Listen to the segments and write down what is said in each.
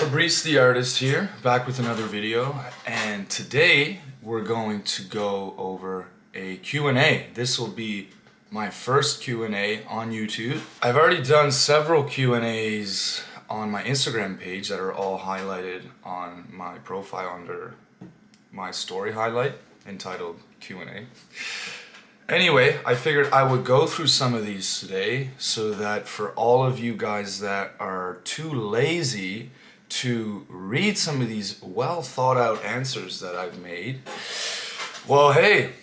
Fabrice the artist here, back with another video, and today we're going to go over a Q&A. This will be my first Q&A on YouTube. I've already done several Q&As on my Instagram page that are all highlighted on my profile under my story highlight entitled Q&A. Anyway, I figured I would go through some of these today so that for all of you guys that are too lazy to read some of these well thought out answers that I've made, well, hey,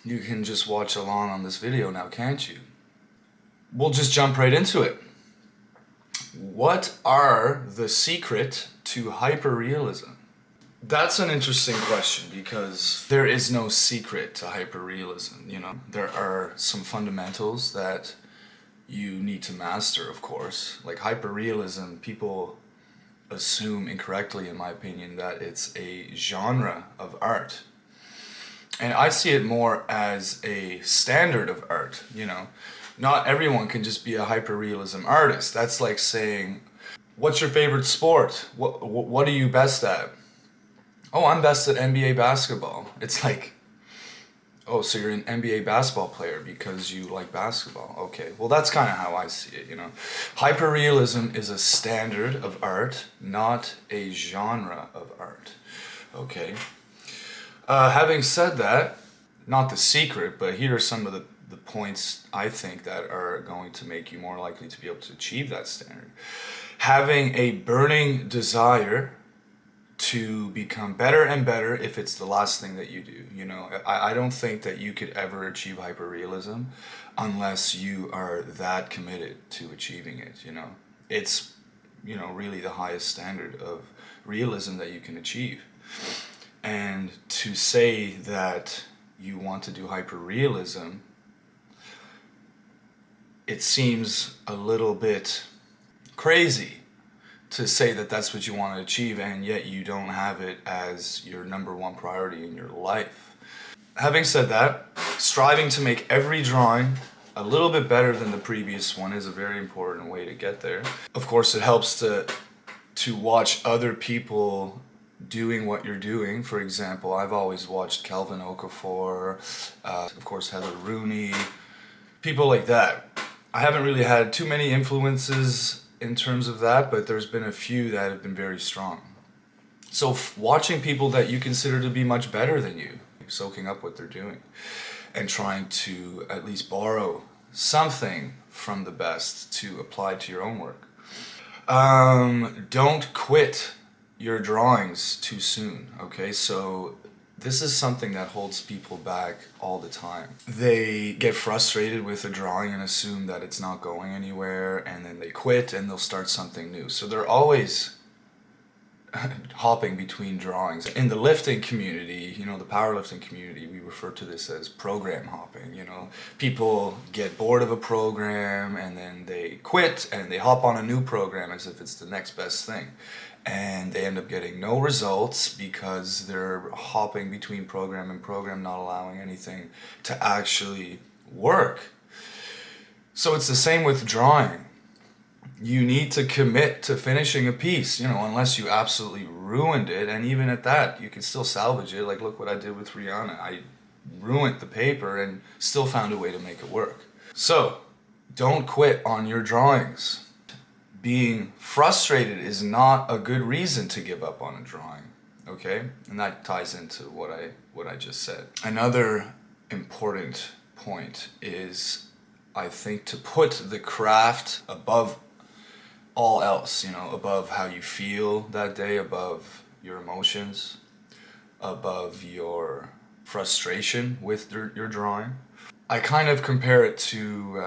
you can just watch along on this video now, can't you? We'll just jump right into it. What are the secret to hyperrealism? That's an interesting question because there is no secret to hyperrealism. You know, there are some fundamentals that you need to master, of course. Like hyperrealism, people assume incorrectly, in my opinion, that it's a genre of art. And I see it more as a standard of art, you know. Not everyone can just be a hyperrealism artist. That's like saying, what's your favorite sport? What are you best at? Oh, I'm best at NBA basketball. It's like, oh, so you're an NBA basketball player because you like basketball. Okay, well, that's kind of how I see it, you know. Hyperrealism is a standard of art, not a genre of art. Okay. Having said that, not the secret, but here are some of the points I think that are going to make you more likely to be able to achieve that standard. Having a burning desire to become better and better if it's the last thing that you do. You know, I don't think that you could ever achieve hyperrealism unless you are that committed to achieving it, you know. It's, you know, really the highest standard of realism that you can achieve. And to say that you want to do hyperrealism, it seems a little bit crazy to say that that's what you want to achieve, and yet you don't have it as your number one priority in your life. Having said that, striving to make every drawing a little bit better than the previous one is a very important way to get there. Of course, it helps to watch other people doing what you're doing. For example, I've always watched Kelvin Okafor, of course Heather Rooney, people like that. I haven't really had too many influences in terms of that, but there's been a few that have been very strong. So watching people that you consider to be much better than you, soaking up what they're doing, and trying to at least borrow something from the best to apply to your own work. Don't quit your drawings too soon, okay? So this is something that holds people back all the time. They get frustrated with a drawing and assume that it's not going anywhere, and then they quit and they'll start something new. So they're always hopping between drawings. In the lifting community, you know, the powerlifting community, we refer to this as program hopping. You know, people get bored of a program and then they quit and they hop on a new program as if it's the next best thing. And they end up getting no results because they're hopping between program and program, not allowing anything to actually work. So it's the same with drawing. You need to commit to finishing a piece, you know, unless you absolutely ruined it. And even at that, you can still salvage it. Like, look what I did with Rihanna. I ruined the paper and still found a way to make it work. So don't quit on your drawings. Being frustrated is not a good reason to give up on a drawing, okay? And that ties into what I just said. Another important point is, I think, to put the craft above all else, you know, above how you feel that day, above your emotions, above your frustration with your drawing. I kind of compare it to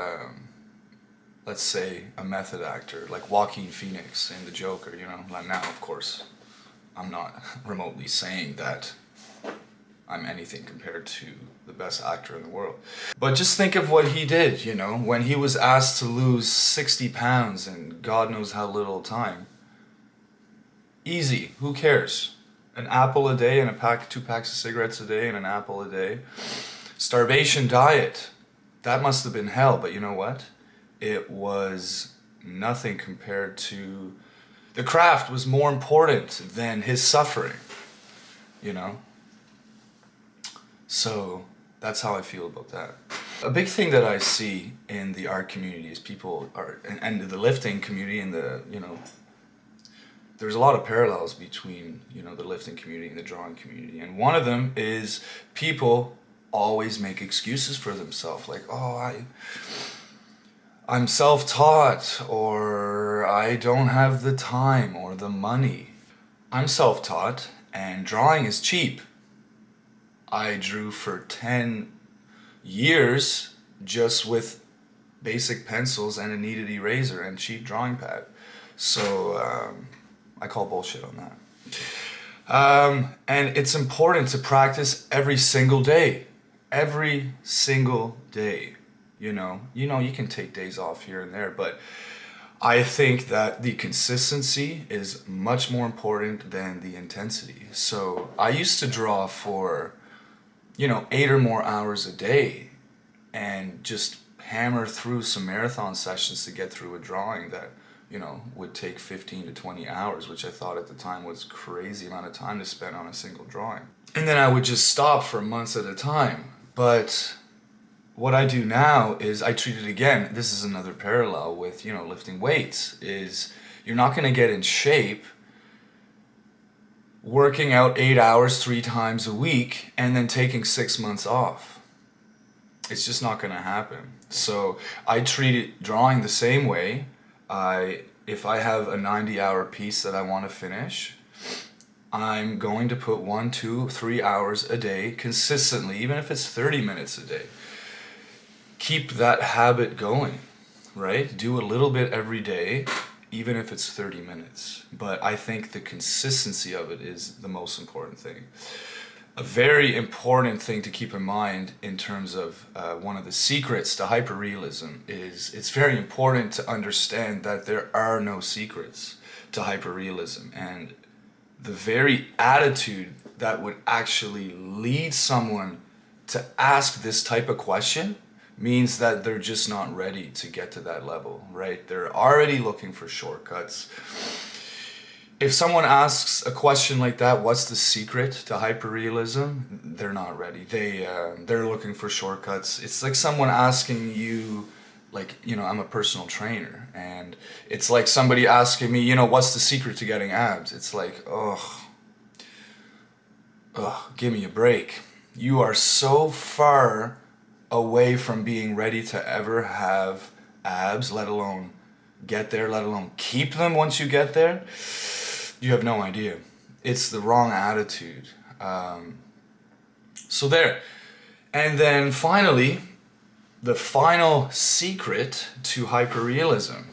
let's say a method actor like Joaquin Phoenix in The Joker, you know. Now, of course, I'm not remotely saying that I'm anything compared to the best actor in the world. But just think of what he did, you know, when he was asked to lose 60 pounds in God knows how little time. Easy, who cares? An apple a day and 2 packs of cigarettes a day and an apple a day. Starvation diet. That must have been hell, but you know what? It was nothing compared to The craft was more important than his suffering, you know? So that's how I feel about that. A big thing that I see in the art community is people are, and the lifting community and the, you know, there's a lot of parallels between, you know, the lifting community and the drawing community. And one of them is people always make excuses for themselves. Like, oh, I'm self-taught, or I don't have the time or the money. I'm self-taught and drawing is cheap. I drew for 10 years just with basic pencils and a kneaded eraser and cheap drawing pad. So I call bullshit on that. And it's important to practice every single day. Every single day. You know, you can take days off here and there, but I think that the consistency is much more important than the intensity. So I used to draw for, you know, 8 or more hours a day and just hammer through some marathon sessions to get through a drawing that, you know, would take 15 to 20 hours, which I thought at the time was crazy amount of time to spend on a single drawing. And then I would just stop for months at a time. But what I do now is I treat it again. This is another parallel with, you know, lifting weights, is you're not going to get in shape working out 8 hours 3 times a week and then taking 6 months off. It's just not going to happen. So I treat it drawing the same way. If I have a 90-hour piece that I want to finish, I'm going to put 1, 2, 3 hours a day consistently, even if it's 30 minutes a day. Keep that habit going, right? Do a little bit every day, even if it's 30 minutes. But I think the consistency of it is the most important thing. A very important thing to keep in mind in terms of one of the secrets to hyperrealism is it's very important to understand that there are no secrets to hyperrealism. And the very attitude that would actually lead someone to ask this type of question means that they're just not ready to get to that level, right? They're already looking for shortcuts. If someone asks a question like that, what's the secret to hyperrealism? They're not ready. They're looking for shortcuts. It's like someone asking you, like, you know, I'm a personal trainer, and it's like somebody asking me, you know, what's the secret to getting abs? It's like, give me a break. You are so far away from being ready to ever have abs, let alone get there, let alone keep them once you get there. You have no idea. It's the wrong attitude. So there. And then finally, the final secret to hyperrealism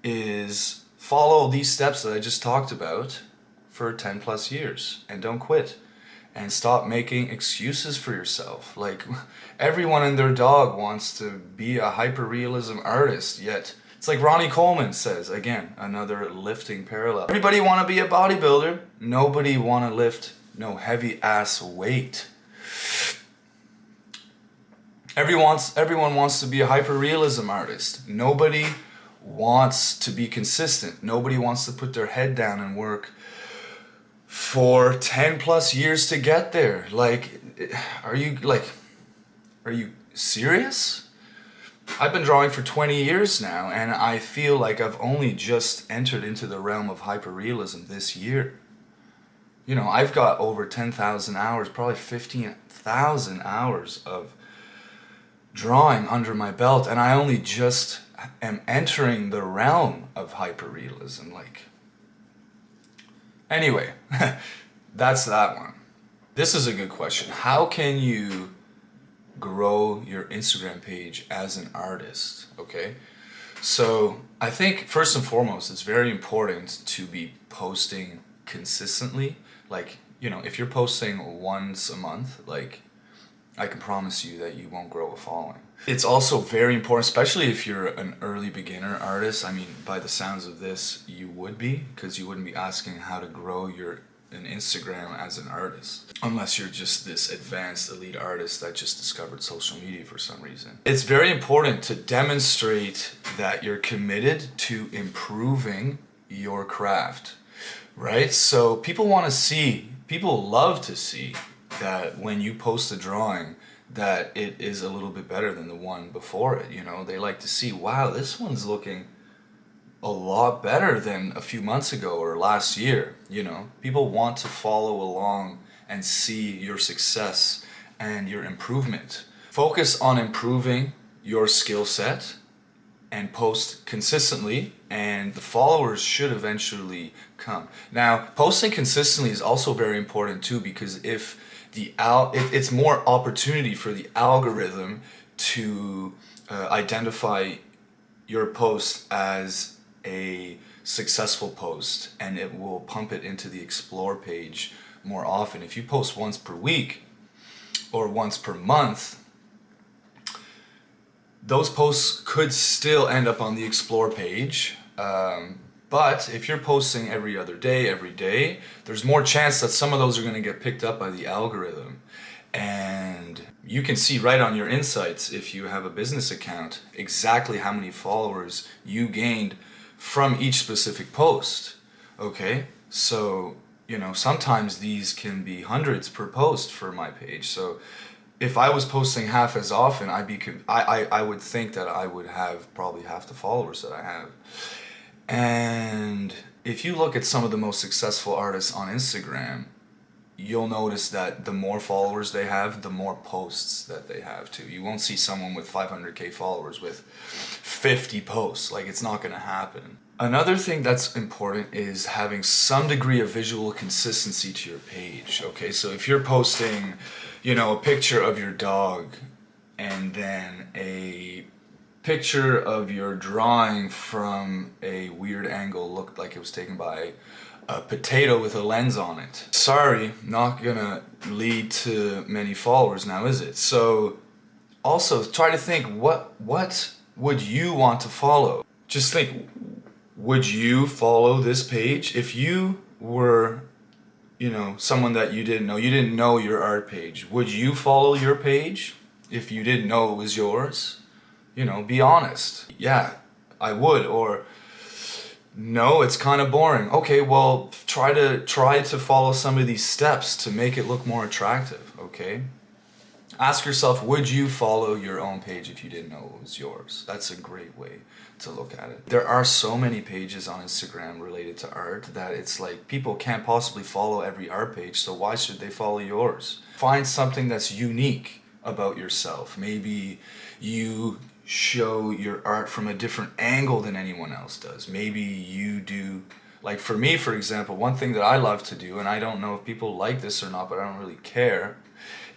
is follow these steps that I just talked about for 10 plus years and don't quit. And stop making excuses for yourself. Like, everyone and their dog wants to be a hyperrealism artist, yet it's like Ronnie Coleman says, again, another lifting parallel. Everybody want to be a bodybuilder. Nobody want to lift no heavy ass weight. Everyone wants to be a hyperrealism artist. Nobody wants to be consistent. Nobody wants to put their head down and work for 10 plus years to get there. Like, are you serious? I've been drawing for 20 years now, and I feel like I've only just entered into the realm of hyperrealism this year. You know, I've got over 10,000 hours, probably 15,000 hours of drawing under my belt, and I only just am entering the realm of hyperrealism. Like, anyway, that's that one. This is a good question. How can you grow your Instagram page as an artist? Okay, so I think first and foremost, it's very important to be posting consistently. Like, you know, if you're posting once a month, like, I can promise you that you won't grow a following. It's also very important, especially if you're an early beginner artist. I mean, by the sounds of this, you would be, because you wouldn't be asking how to grow an Instagram as an artist, unless you're just this advanced elite artist that just discovered social media for some reason. It's very important to demonstrate that you're committed to improving your craft, right? So people love to see that when you post a drawing that it is a little bit better than the one before it, you know? They like to see, wow, this one's looking a lot better than a few months ago or last year, you know? People want to follow along and see your success and your improvement. Focus on improving your skill set and post consistently, and the followers should eventually come. Now, posting consistently is also very important too, because if it's more opportunity for the algorithm to identify your post as a successful post, and it will pump it into the explore page more often. If you post once per week or once per month, those posts could still end up on the explore page, but if you're posting every other day, every day, there's more chance that some of those are going to get picked up by the algorithm. And you can see right on your insights, if you have a business account, exactly how many followers you gained from each specific post. Okay, so you know, sometimes these can be hundreds per post for my page. So if I was posting half as often, I would think that I would have probably half the followers that I have. And if you look at some of the most successful artists on Instagram, you'll notice that the more followers they have, the more posts that they have too. You won't see someone with 500k followers with 50 posts. Like, it's not going to happen. Another thing that's important is having some degree of visual consistency to your page. Okay, so if you're posting, you know, a picture of your dog and then a picture of your drawing from a weird angle, looked like it was taken by a potato with a lens on it. Sorry, not gonna lead to many followers now, is it? So also try to think, what would you want to follow? Just think, would you follow this page? If you were, you know, someone that you didn't know your art page, would you follow your page if you didn't know it was yours? You know, be honest. Yeah, I would. Or no, it's kind of boring. Okay, well, try to follow some of these steps to make it look more attractive, okay? Ask yourself, would you follow your own page if you didn't know it was yours? That's a great way to look at it. There are so many pages on Instagram related to art that it's like people can't possibly follow every art page, so why should they follow yours? Find something that's unique about yourself. Maybe you show your art from a different angle than anyone else does. Maybe you do, like for me, for example, one thing that I love to do, and I don't know if people like this or not, but I don't really care,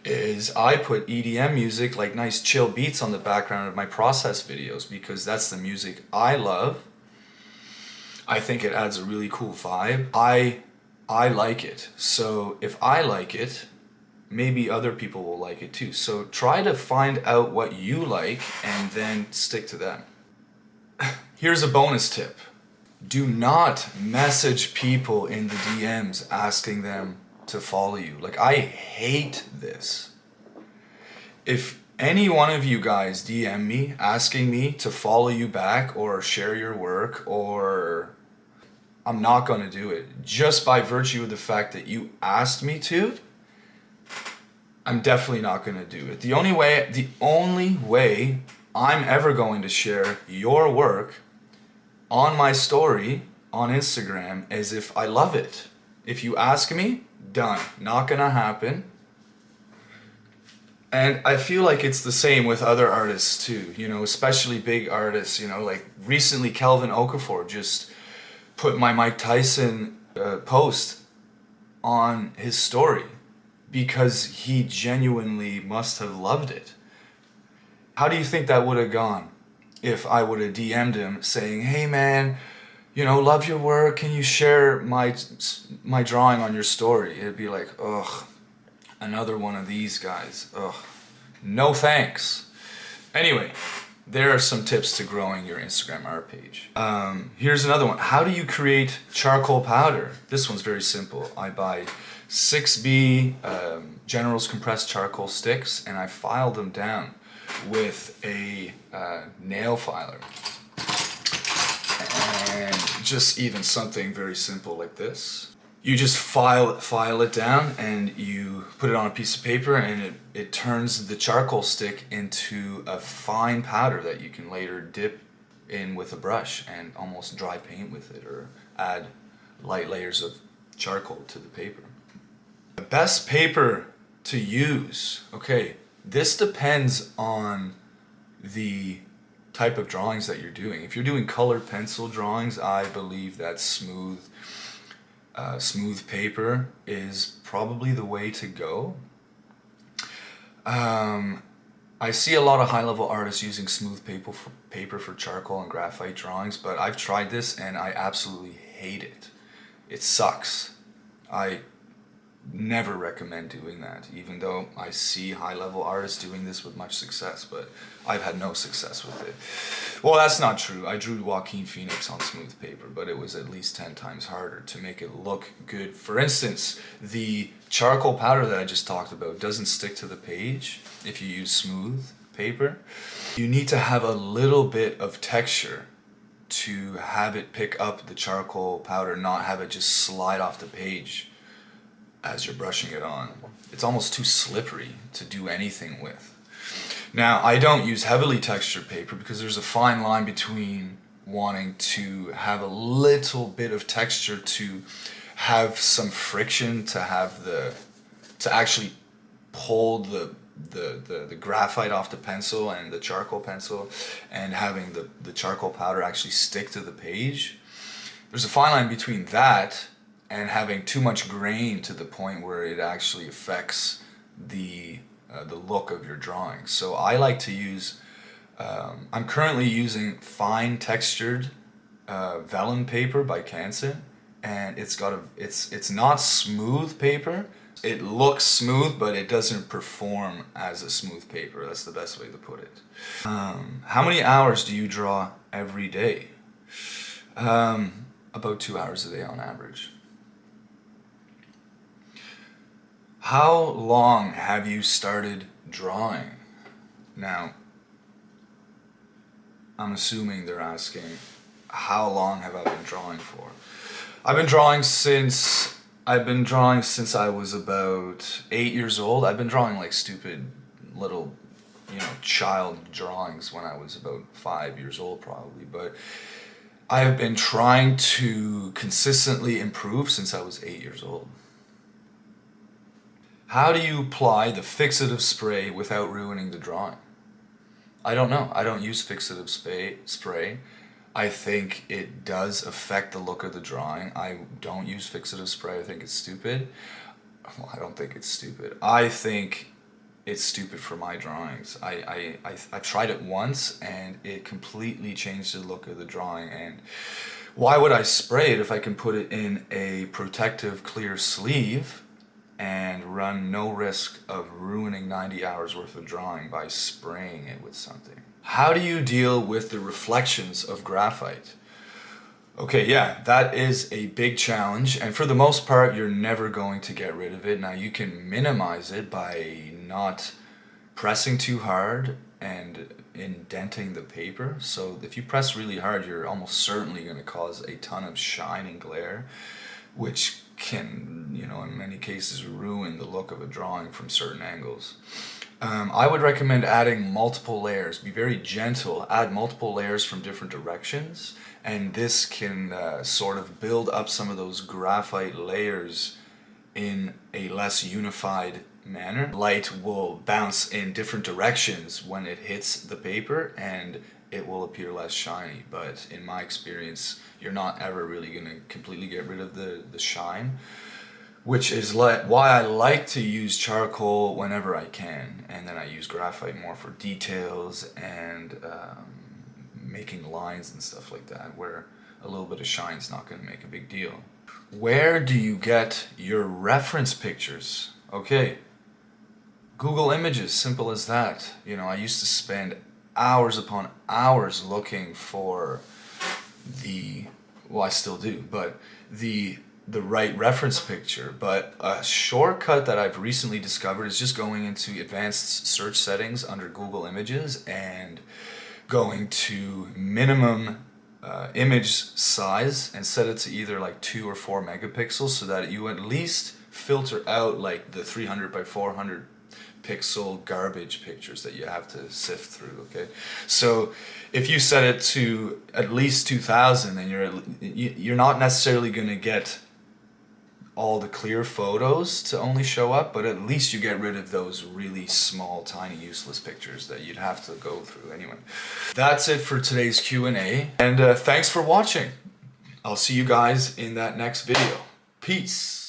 is I put EDM music, like nice chill beats on the background of my process videos, because that's the music I love. I think it adds a really cool vibe. I like it. So if I like it, maybe other people will like it too. So try to find out what you like and then stick to that. Here's a bonus tip. Do not message people in the DMs asking them to follow you. Like, I hate this. If any one of you guys DM me asking me to follow you back or share your work, or I'm not going to do it just by virtue of the fact that you asked me to, I'm definitely not going to do it. The only way I'm ever going to share your work on my story on Instagram is if I love it. If you ask me, done. Not going to happen. And I feel like it's the same with other artists too, you know, especially big artists, you know, like recently Kelvin Okafor just put my Mike Tyson post on his story, because he genuinely must have loved it. How do you think that would have gone if I would have DM'd him saying, hey man, you know, love your work, can you share my drawing on your story? It'd be like, ugh, another one of these guys. Ugh, no thanks. Anyway, there are some tips to growing your Instagram art page. Here's another one. How do you create charcoal powder? This one's very simple. I buy 6B General's compressed charcoal sticks, and I file them down with a nail filer. and just even something very simple like this. You just file it down and you put it on a piece of paper, and it turns the charcoal stick into a fine powder that you can later dip in with a brush and almost dry paint with it, or add light layers of charcoal to the paper. The best paper to use, okay, this depends on the type of drawings that you're doing. If you're doing colored pencil drawings, I believe that smooth paper is probably the way to go. I see a lot of high-level artists using smooth paper for charcoal and graphite drawings, but I've tried this and I absolutely hate it. It sucks. I never recommend doing that, even though I see high-level artists doing this with much success, but I've had no success with it. Well, that's not true. I drew Joaquin Phoenix on smooth paper, but it was at least 10 times harder to make it look good. For instance, the charcoal powder that I just talked about doesn't stick to the page if you use smooth paper. You need to have a little bit of texture to have it pick up the charcoal powder, not have it just slide off the page as you're brushing it on. It's almost too slippery to do anything with. Now, I don't use heavily textured paper because there's a fine line between wanting to have a little bit of texture, to have some friction, to actually pull the graphite off the pencil and the charcoal pencil, and having the charcoal powder actually stick to the page. There's a fine line between that and having too much grain to the point where it actually affects the look of your drawing. So I like to use, I'm currently using fine textured vellum paper by Canson, and it's not smooth paper. It looks smooth, but it doesn't perform as a smooth paper. That's the best way to put it. How many hours do you draw every day? About 2 hours a day on average. How long have you started drawing? Now, I'm assuming they're asking, how long have I been drawing for? I've been drawing since I was about 8 years old. I've been drawing like stupid little, child drawings when I was about 5 years old probably, but I have been trying to consistently improve since I was 8 years old. How do you apply the fixative spray without ruining the drawing? I don't know. I don't use fixative spray. I think it does affect the look of the drawing. I don't use fixative spray. I think it's stupid. Well, I don't think it's stupid. I think it's stupid for my drawings. I've tried it once and it completely changed the look of the drawing. And why would I spray it if I can put it in a protective clear sleeve and run no risk of ruining 90 hours worth of drawing by spraying it with something? How do you deal with the reflections of graphite? Okay, yeah, that is a big challenge, and for the most part, you're never going to get rid of it. Now, you can minimize it by not pressing too hard and indenting the paper. So if you press really hard, you're almost certainly going to cause a ton of shine and glare, which can, in many cases ruin the look of a drawing from certain angles. I would recommend adding multiple layers. Be very gentle. Add multiple layers from different directions, and this can sort of build up some of those graphite layers in a less unified manner. Light will bounce in different directions when it hits the paper, and it will appear less shiny, but in my experience, you're not ever really going to completely get rid of the shine, which is why I like to use charcoal whenever I can, and then I use graphite more for details and making lines and stuff like that, where a little bit of shine is not going to make a big deal. Where do you get your reference pictures? Okay, Google Images, simple as that. I used to spend hours upon hours looking for I still do, but the right reference picture. But a shortcut that I've recently discovered is just going into advanced search settings under Google Images and going to minimum image size and set it to either like 2 or 4 megapixels so that you at least filter out like the 300 by 400 pixel garbage pictures that you have to sift through. Okay, so if you set it to at least 2000, then you're not necessarily going to get all the clear photos to only show up, but at least you get rid of those really small, tiny, useless pictures that you'd have to go through anyway. That's it for today's Q&A, and thanks for watching. I'll see you guys in that next video. Peace.